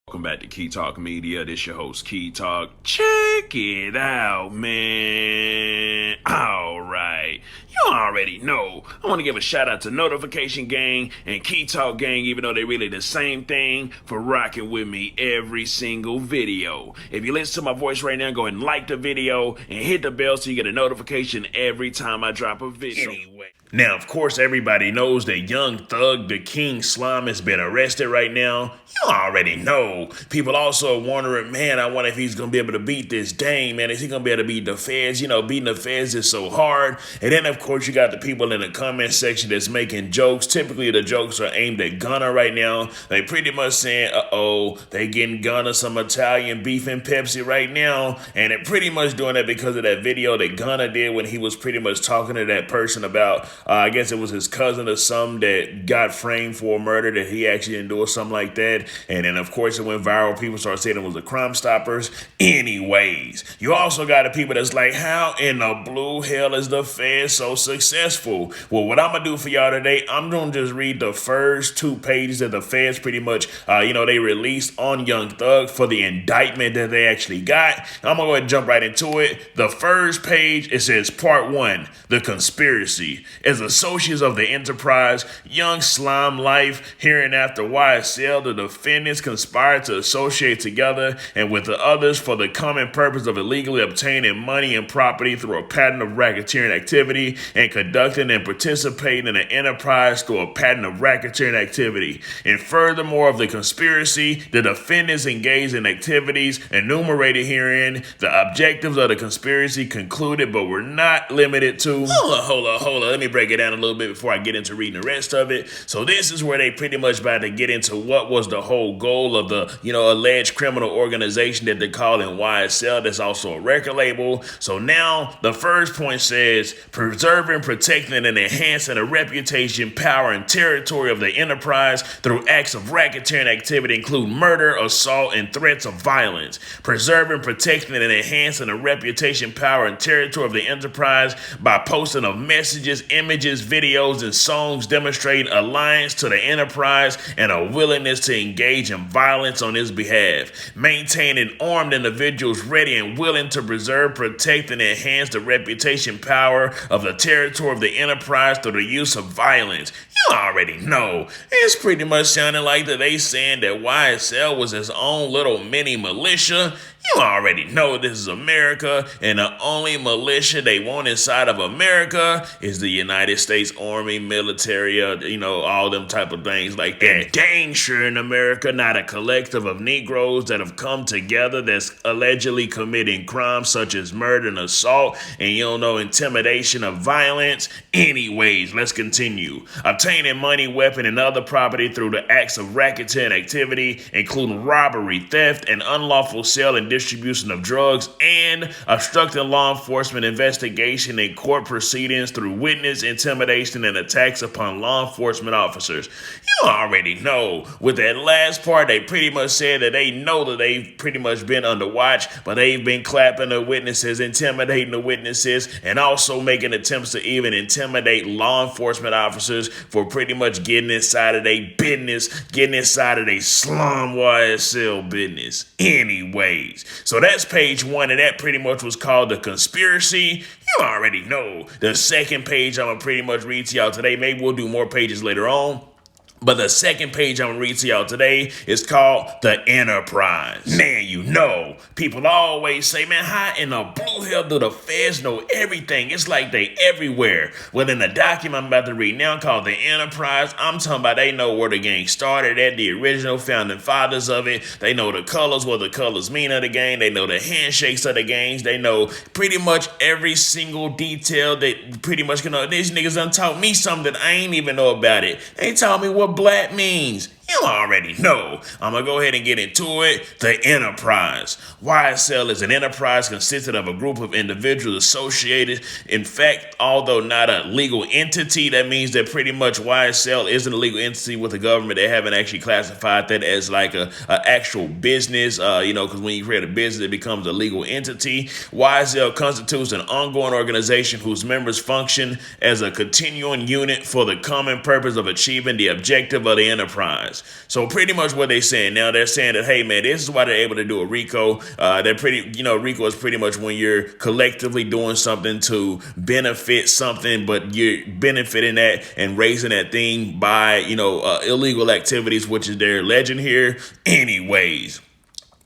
Welcome back to Key Talk Media. This your host, Key Talk. Check it out, man. All right. You already know. I want to give a shout out to Notification Gang and Key Talk Gang, even though they're really the same thing, for rocking with me every single video. If you listen to my voice right now, go ahead and like the video and hit the bell so you get a notification every time I drop a video. Anyway. Now, of course, everybody knows that Young Thug, the King Slime, has been arrested right now. You already know. People also are wondering, man, I wonder if he's going to be able to beat this Dame, man. Is he going to be able to beat the Feds? You know, beating the Feds is so hard. And then, of course, you got the people in the comment section that's making jokes. Typically, the jokes are aimed at Gunna right now. They pretty much saying, they getting Gunna some Italian beef and Pepsi right now. And they're pretty much doing that because of that video that Gunna did when he was pretty much talking to that person about, I guess it was his cousin or something that got framed for a murder that he actually didn't do or something like that. And then, of course, it went viral. People started saying it was the Crime Stoppers. Anyways, you also got the people that's like, how in the blue hell is the Fed so successful? Well, what I'm going to do for y'all today, I'm going to just read the first 2 pages that the Feds pretty much, they released on Young Thug for the indictment that they actually got. I'm going to go ahead and jump right into it. The first page, it says, Part 1, The Conspiracy. As associates of the enterprise, Young Slime Life, hereinafter YSL, the defendants conspired to associate together and with the others for the common purpose of illegally obtaining money and property through a pattern of racketeering activity and conducting and participating in an enterprise through a pattern of racketeering activity. And furthermore of the conspiracy, the defendants engaged in activities enumerated herein. The objectives of the conspiracy concluded but were not limited to... Hold on. Let me break it down a little bit before I get into reading the rest of it. So this is where they pretty much about to get into what was the whole goal of the, alleged criminal organization that they're calling YSL. That's also a record label. So now the first point says, preserving, protecting, and enhancing the reputation, power, and territory of the enterprise through acts of racketeering activity include murder, assault, and threats of violence. Preserving, protecting, and enhancing the reputation, power, and territory of the enterprise by posting of messages, images, videos, and songs demonstrating alliance to the enterprise and a willingness to engage in violence on its behalf. Maintaining armed individuals ready and willing to preserve, protect, and enhance the reputation, power of the territory of the enterprise through the use of violence. You already know. It's pretty much sounding like that they saying that YSL was his own little mini militia. You already know this is America, and the only militia they want inside of America is the United States Army, military, all them type of things like that. Dang sure in America, not a collective of Negroes that have come together that's allegedly committing crimes such as murder and assault and, intimidation of violence. Anyways, let's continue. Obtaining money, weapon, and other property through the acts of racketeering activity, including robbery, theft, and unlawful sale and distribution of drugs, and obstructing law enforcement investigation and court proceedings through witness intimidation and attacks upon law enforcement officers. You already know. With that last part, they pretty much said that they know that they've pretty much been under watch, but they've been clapping the witnesses, intimidating the witnesses, and also making attempts to even intimidate law enforcement officers for pretty much getting inside of their business, getting inside of their slum YSL business. Anyways, so that's page 1, and that pretty much was called The Conspiracy. You already know. The second page I'm going to pretty much read to y'all today. Maybe we'll do more pages later on. But the second page I'm going to read to y'all today is called The Enterprise. Man, people always say, man, how in the blue hell do the Feds know everything? It's like they everywhere. Well, in the document I'm about to read now called The Enterprise, I'm talking about they know where the gang started at, the original founding fathers of it. They know the colors, what the colors mean of the gang. They know the handshakes of the gangs. They know pretty much every single detail that pretty much, these niggas done taught me something that I ain't even know about it. They taught me what black means. You already know. I'm going to go ahead and get into it. The Enterprise. YSL is an enterprise consisted of a group of individuals associated. In fact, although not a legal entity, that means that pretty much YSL isn't a legal entity with the government. They haven't actually classified that as like a actual business, because when you create a business, it becomes a legal entity. YSL constitutes an ongoing organization whose members function as a continuing unit for the common purpose of achieving the objective of the enterprise. violence. So pretty much what they're saying now, they're saying that, hey man, this is why they're able to do a RICO. RICO is pretty much when you're collectively doing something to benefit something, but you're benefiting that and raising that thing by, illegal activities, which is their legend here. Anyways.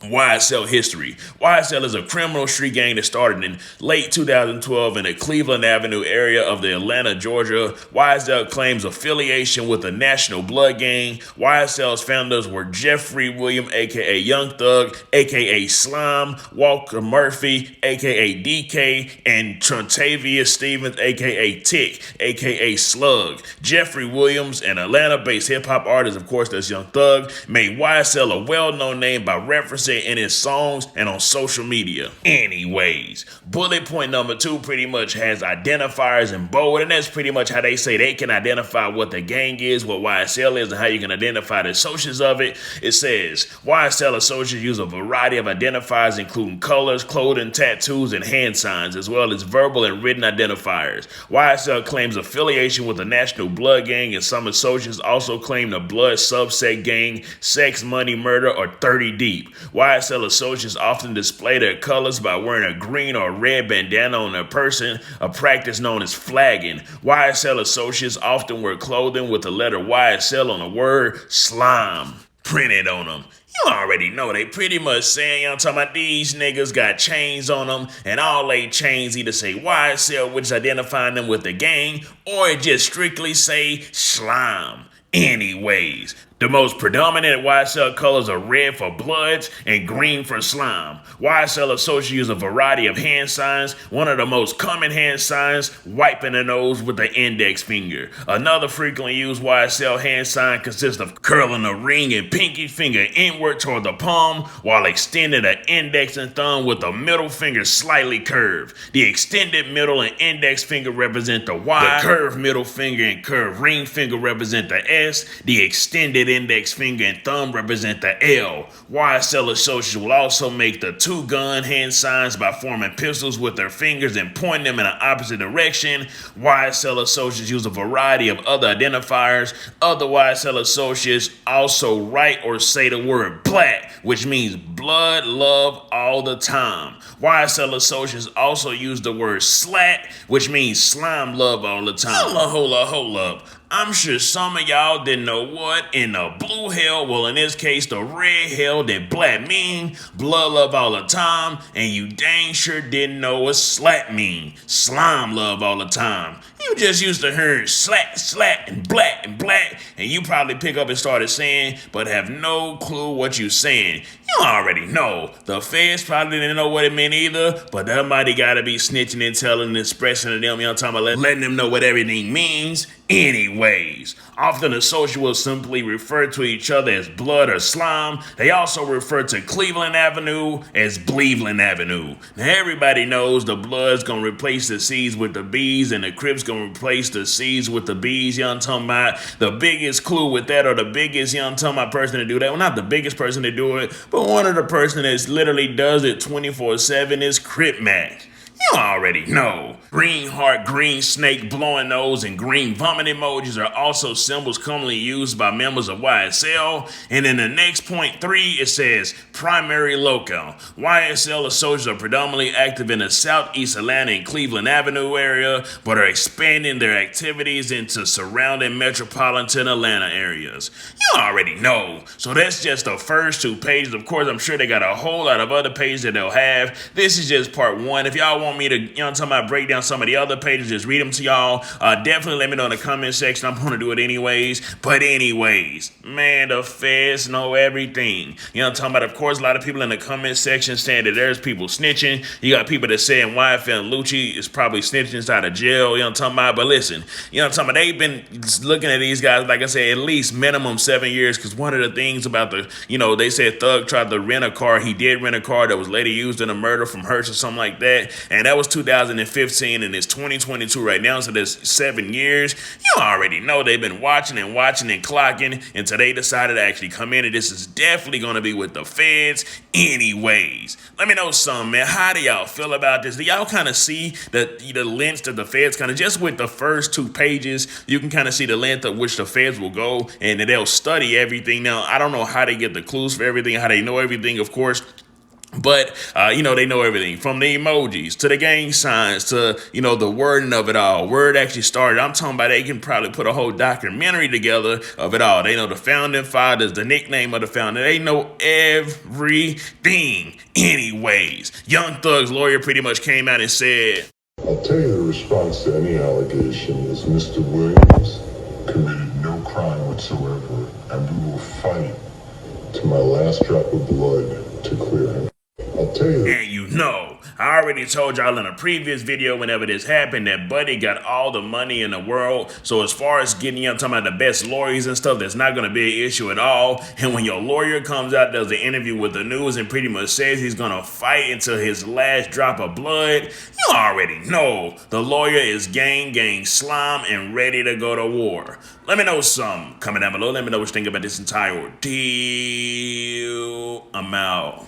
YSL history. YSL is a criminal street gang that started in late 2012 in the Cleveland Avenue area of the Atlanta, Georgia. YSL claims affiliation with the National Blood Gang. YSL's founders were Jeffrey William, aka Young Thug, aka Slime, Walker Murphy, aka DK, and Trontavious Stevens, aka Tick, aka Slug. Jeffrey Williams, an Atlanta-based hip-hop artist, of course, that's Young Thug, made YSL a well-known name by referencing in his songs and on social media. Anyways, bullet point number 2 pretty much has identifiers in bold, and that's pretty much how they say they can identify what the gang is, what YSL is, and how you can identify the associates of it. It says, YSL associates use a variety of identifiers, including colors, clothing, tattoos, and hand signs, as well as verbal and written identifiers. YSL claims affiliation with the National Blood Gang, and some associates also claim the Blood Subset Gang, Sex, Money, Murder, or 30 Deep. YSL associates often display their colors by wearing a green or red bandana on their person, a practice known as flagging. YSL associates often wear clothing with the letter YSL on the word slime printed on them. You already know they pretty much saying, I'm talking about these niggas got chains on them, and all they chains either say YSL, which is identifying them with the gang, or it just strictly say slime. Anyways, the most predominant YSL colors are red for bloods and green for slime. YSL associates use a variety of hand signs. One of the most common hand signs, wiping the nose with the index finger. Another frequently used YSL hand sign consists of curling the ring and pinky finger inward toward the palm while extending the index and thumb with the middle finger slightly curved. The extended middle and index finger represent the Y. The curved middle finger and curved ring finger represent the S. The extended index finger and thumb represent the L. YSL associates will also make the 2-gun hand signs by forming pistols with their fingers and pointing them in an opposite direction. YSL associates use a variety of other identifiers. Other YSL associates also write or say the word black, which means blood, love, all the time. YSL associates also use the word slat, which means slime love all the time. Hold up. I'm sure some of y'all didn't know what in the blue hell, well in this case the red hell, that black mean blood love all the time, and you dang sure didn't know what slat mean, slime love all the time. You just used to hear slat, and black, and you probably pick up and started saying, but have no clue what you saying. You already know. The feds probably didn't know what it meant either, but somebody gotta be snitching and telling and expressing to them, I'm talking about letting them know what everything means. Anyways, often associates will simply refer to each other as blood or slime. They also refer to Cleveland Avenue as Bleveland Avenue. Now everybody knows the blood's gonna replace the C's with the B's, and the Crips gonna replace the C's with the B's. I'm talking about the biggest clue with that, or the biggest, I'm talking about person to do that. Well, not the biggest person to do it, but one of the person that literally does it 24/7 is Crip Mac. You already know. Green heart, green snake, blowing nose, and green vomit emojis are also symbols commonly used by members of YSL. And in the next point 3, it says primary locale. YSL associates are predominantly active in the Southeast Atlanta and Cleveland Avenue area, but are expanding their activities into surrounding metropolitan Atlanta areas. You already know. So that's just the first 2 pages. Of course, I'm sure they got a whole lot of other pages that they'll have. This is just part 1. If y'all want me to, talking about break down some of the other pages, just read them to y'all. Definitely let me know in the comment section. I'm going to do it anyways. But anyways, man, the feds know everything. Talking about, of course, a lot of people in the comment section saying that there's people snitching. You got people that saying YFL and Lucci is probably snitching inside of jail. Talking about, but listen, talking about they've been looking at these guys, like I said, at least minimum 7 years, because one of the things about the, they said Thug tried to rent a car. He did rent a car that was later used in a murder from Hertz or something like that. And that was 2015, and it's 2022 right now, so there's 7 years. You already know they've been watching and clocking until they decided to actually come in, and this is definitely going to be with the feds anyways. Let me know something, man. How do y'all feel about this? Do y'all kind of see the length that the feds kind of, just with the first 2 pages, you can kind of see the length of which the feds will go, and they'll study everything. Now, I don't know how they get the clues for everything, how they know everything, of course. But, they know everything from the emojis to the gang signs to, the wording of it all, where it actually started. I'm talking about they can probably put a whole documentary together of it all. They know the founding fathers, the nickname of the founder. They know everything anyways. Young Thug's lawyer pretty much came out and said, I'll tell you the response to any allegation is Mr. Williams committed no crime whatsoever, and we will fight to my last drop of blood to clear him. I'll tell you. And I already told y'all in a previous video whenever this happened that Buddy got all the money in the world. So as far as getting up, talking about the best lawyers and stuff, that's not going to be an issue at all. And when your lawyer comes out, does an interview with the news and pretty much says he's going to fight until his last drop of blood, you already know the lawyer is gang slime and ready to go to war. Let me know something. Comment down below. Let me know what you think about this entire ordeal. I'm out.